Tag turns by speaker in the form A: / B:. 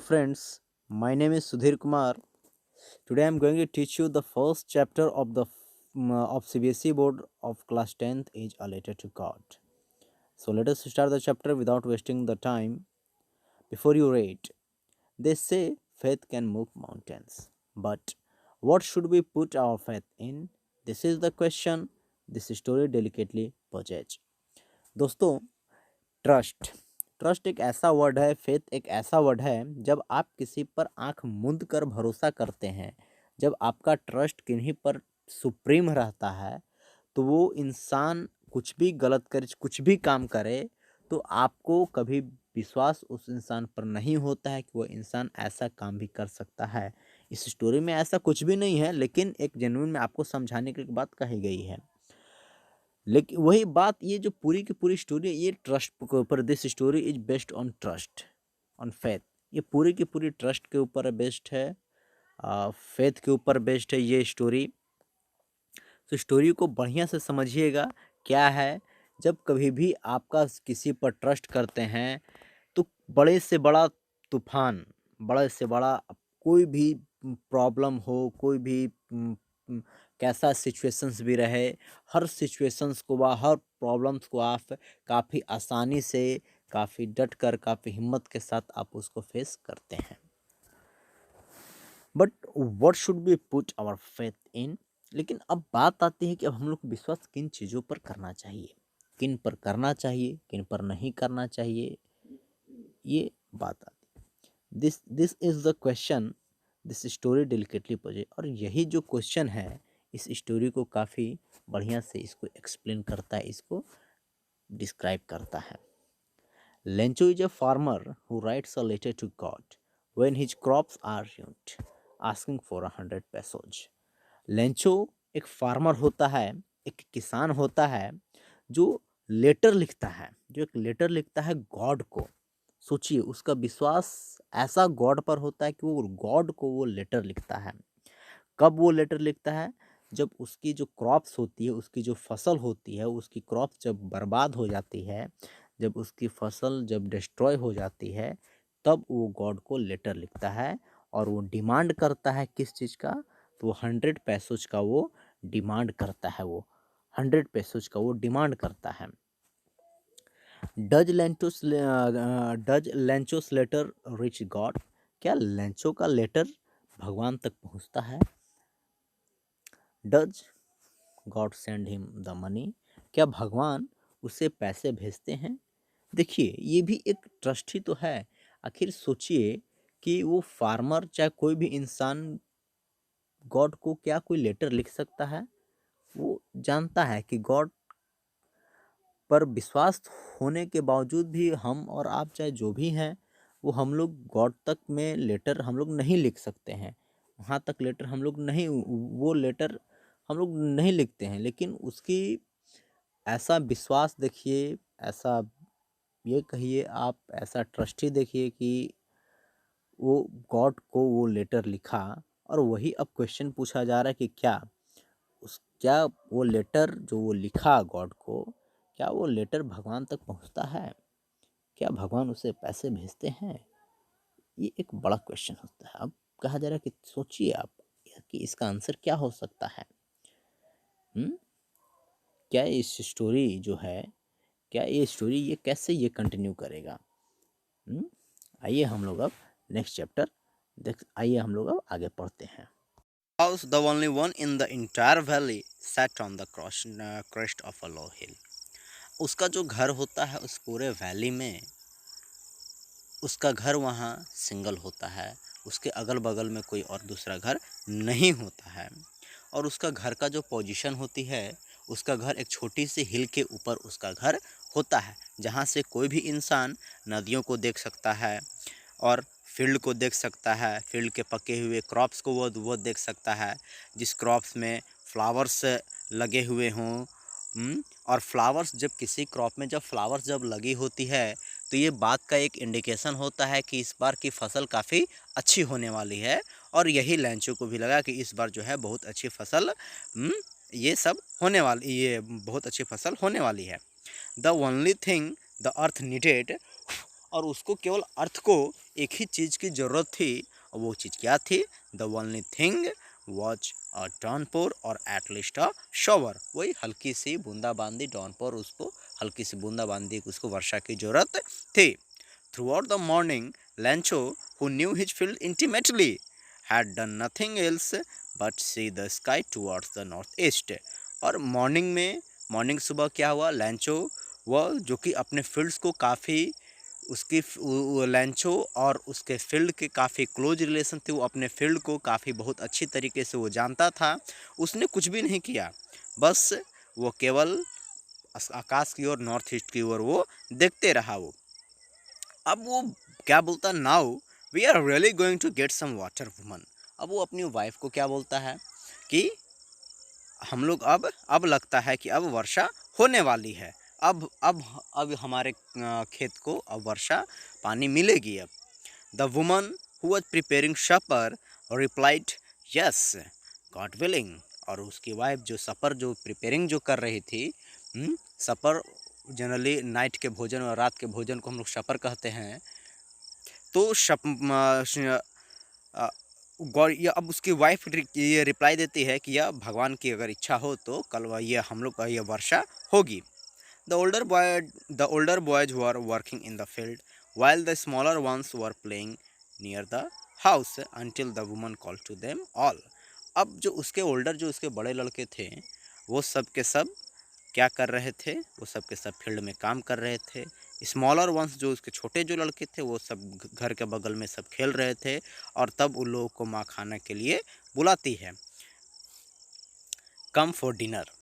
A: friends, my name is Sudhir Kumar. Today I am going to teach you the first chapter of the of CBSE board of class 10th is a letter to God. So let us start the chapter without wasting the time. Before you read, they say faith can move mountains, but what should we put our faith in? This is the question this story delicately poses. दोस्तों, trust trust एक ऐसा word है, faith एक ऐसा word है। जब आप किसी पर आंख मूंद कर भरोसा करते हैं, जब आपका ट्रस्ट किन्हीं पर सुप्रीम रहता है, तो वो इंसान कुछ भी गलत करे, कुछ भी काम करे, तो आपको कभी विश्वास उस इंसान पर नहीं होता है कि वो इंसान ऐसा काम भी कर सकता है। इस स्टोरी में ऐसा कुछ भी नहीं है, लेकिन एक जेन्युइन में आपको समझाने की एक बात कही गई है। लेकिन वही बात, ये जो पूरी की पूरी स्टोरी, ये ट्रस्ट के ऊपर, this story is based on trust, on faith. ये पूरी की पूरी ट्रस्ट के ऊपर बेस्ड है, फेथ के ऊपर बेस्ड है ये स्टोरी। तो स्टोरी को बढ़िया से समझिएगा। क्या है, जब कभी भी आपका किसी पर ट्रस्ट करते हैं, तो बड़े से बड़ा तूफान, बड़े से बड़ा कोई भी प्रॉब्लम हो, कोई भी कैसा सिचुएशंस भी रहे, हर सिचुएशंस को व हर प्रॉब्लम्स को आप काफ़ी आसानी से, काफ़ी डट कर, काफ़ी हिम्मत के साथ आप उसको फेस करते हैं। But what should be put our faith in. लेकिन अब बात आती है कि अब हम लोग को विश्वास किन चीज़ों पर करना चाहिए, किन पर करना चाहिए, किन पर नहीं करना चाहिए, ये बात आती है। This is the question this story delicately poses. और यही जो क्वेश्चन है, इस स्टोरी को काफ़ी बढ़िया से इसको एक्सप्लेन करता है, इसको डिस्क्राइब करता है। Lencho is a farmer who writes a letter to God when his crops are ruined, asking for 100 pesos। Lencho एक फार्मर होता है, एक किसान होता है, जो लेटर लिखता है, जो एक लेटर लिखता है गॉड को। सोचिए, उसका विश्वास ऐसा गॉड पर होता है कि वो गॉड को वो लेटर लिखता है। कब वो लेटर लिखता है? जब उसकी जो क्रॉप्स होती है, उसकी जो फसल होती है, उसकी क्रॉप्स जब बर्बाद हो जाती है, जब उसकी फसल जब डिस्ट्रॉय हो जाती है, तब वो गॉड को लेटर लिखता है और वो डिमांड करता है किस चीज़ का? तो वो 100 पैसोज का वो डिमांड करता है, वो 100 पैसोज का वो डिमांड करता है। Does Lencho's letter reach God. क्या लेंचो का लेटर भगवान तक पहुंचता है? Does God send him the money. क्या भगवान उसे पैसे भेजते हैं? देखिए, ये भी एक ट्रस्ट ही तो है। आखिर सोचिए कि वो फार्मर, चाहे कोई भी इंसान, गॉड को क्या कोई लेटर लिख सकता है? वो जानता है कि गॉड पर विश्वास होने के बावजूद भी हम और आप, चाहे जो भी हैं, वो हम लोग गॉड तक में लेटर हम लोग नहीं लिख सकते हैं। वहाँ तक लेटर हम लोग नहीं, वो लेटर हम लोग नहीं लिखते हैं। लेकिन उसकी ऐसा विश्वास देखिए, ऐसा ये कहिए आप, ऐसा ट्रस्ट ही देखिए कि वो गॉड को वो लेटर लिखा। और वही अब क्वेश्चन पूछा जा रहा है कि क्या वो लेटर जो वो लिखा गॉड को, क्या वो लेटर भगवान तक पहुंचता है? क्या भगवान उसे पैसे भेजते हैं? ये एक बड़ा क्वेश्चन होता है। अब कहा जा रहा है कि सोचिए आप कि इसका आंसर क्या हो सकता है। हुँ? क्या इस स्टोरी जो है, क्या ये स्टोरी ये कैसे ये कंटिन्यू करेगा? आइए हम लोग अब नेक्स्ट चैप्टर आइए हम लोग अब आगे पढ़ते हैं। House, the only one in the entire valley, sat on the crest of a low hill. उसका जो घर होता है उस पूरे वैली में, उसका घर वहाँ सिंगल होता है। उसके अगल बगल में कोई और दूसरा घर नहीं होता है। और उसका घर का जो पोजीशन होती है, उसका घर एक छोटी सी हिल के ऊपर उसका घर होता है, जहाँ से कोई भी इंसान नदियों को देख सकता है और फील्ड को देख सकता है। फील्ड के पके हुए क्रॉप्स को वो देख सकता है, जिस क्रॉप्स में फ्लावर्स लगे हुए हों। और फ्लावर्स जब किसी क्रॉप में जब फ्लावर्स जब लगी होती है, तो ये बात का एक इंडिकेशन होता है कि इस बार की फसल काफ़ी अच्छी होने वाली है। और यही लेंचो को भी लगा कि इस बार जो है बहुत अच्छी फसल, ये सब होने वाली, ये बहुत अच्छी फसल होने वाली है। The only thing the earth needed और उसको केवल अर्थ को एक ही चीज़ की ज़रूरत थी, और वो चीज़ क्या थी? The only thing watch a downpour और एट लीस्ट अ शॉवर। वही हल्की सी बूंदाबांदी, डाउनपोर, उसको हल्की सी बूंदाबांदी, उसको वर्षा की ज़रूरत थी। Throughout the morning, Lancho, who knew his field intimately, had done nothing else but see the sky towards the northeast. और मॉर्निंग सुबह क्या हुआ? लैंचो, वह जो कि अपने फील्ड्स को काफ़ी, उसकी लैंचो और उसके फील्ड के काफ़ी क्लोज रिलेशन थे। वो अपने फील्ड को काफ़ी बहुत अच्छी तरीके से वो जानता था। उसने कुछ भी नहीं किया, बस वो केवल आकाश की ओर, नॉर्थ ईस्ट की ओर वो देखते रहा। वो अब वो क्या बोलता? Now we are really going to get some water woman. अब वो अपनी वाइफ को क्या बोलता है कि हम लोग अब लगता है कि अब वर्षा होने वाली है। अब हमारे खेत को अब वर्षा पानी मिलेगी। अब the woman who was preparing supper replied yes God willing. और उसकी वाइफ जो सपर जो प्रिपेयरिंग जो कर रही थी, सपर जनरली नाइट के भोजन और रात के भोजन को हम लोग सपर कहते हैं। तो या अब उसकी वाइफ ये रिप्लाई देती है कि यह भगवान की अगर इच्छा हो तो कल ये हम लोग का ये वर्षा होगी। The older boy the older boys were working in the field while the smaller ones were playing near the house until the woman called to them all। अब जो उसके ओल्डर, जो उसके बड़े लड़के थे, वो सब के सब क्या कर रहे थे? वो सब के सब फील्ड में काम कर रहे थे। स्मॉलर वंस, जो उसके छोटे जो लड़के थे, वो सब घर के बगल में सब खेल रहे थे। और तब उन लोगों को माँ खाने के लिए बुलाती है, कम फॉर डिनर।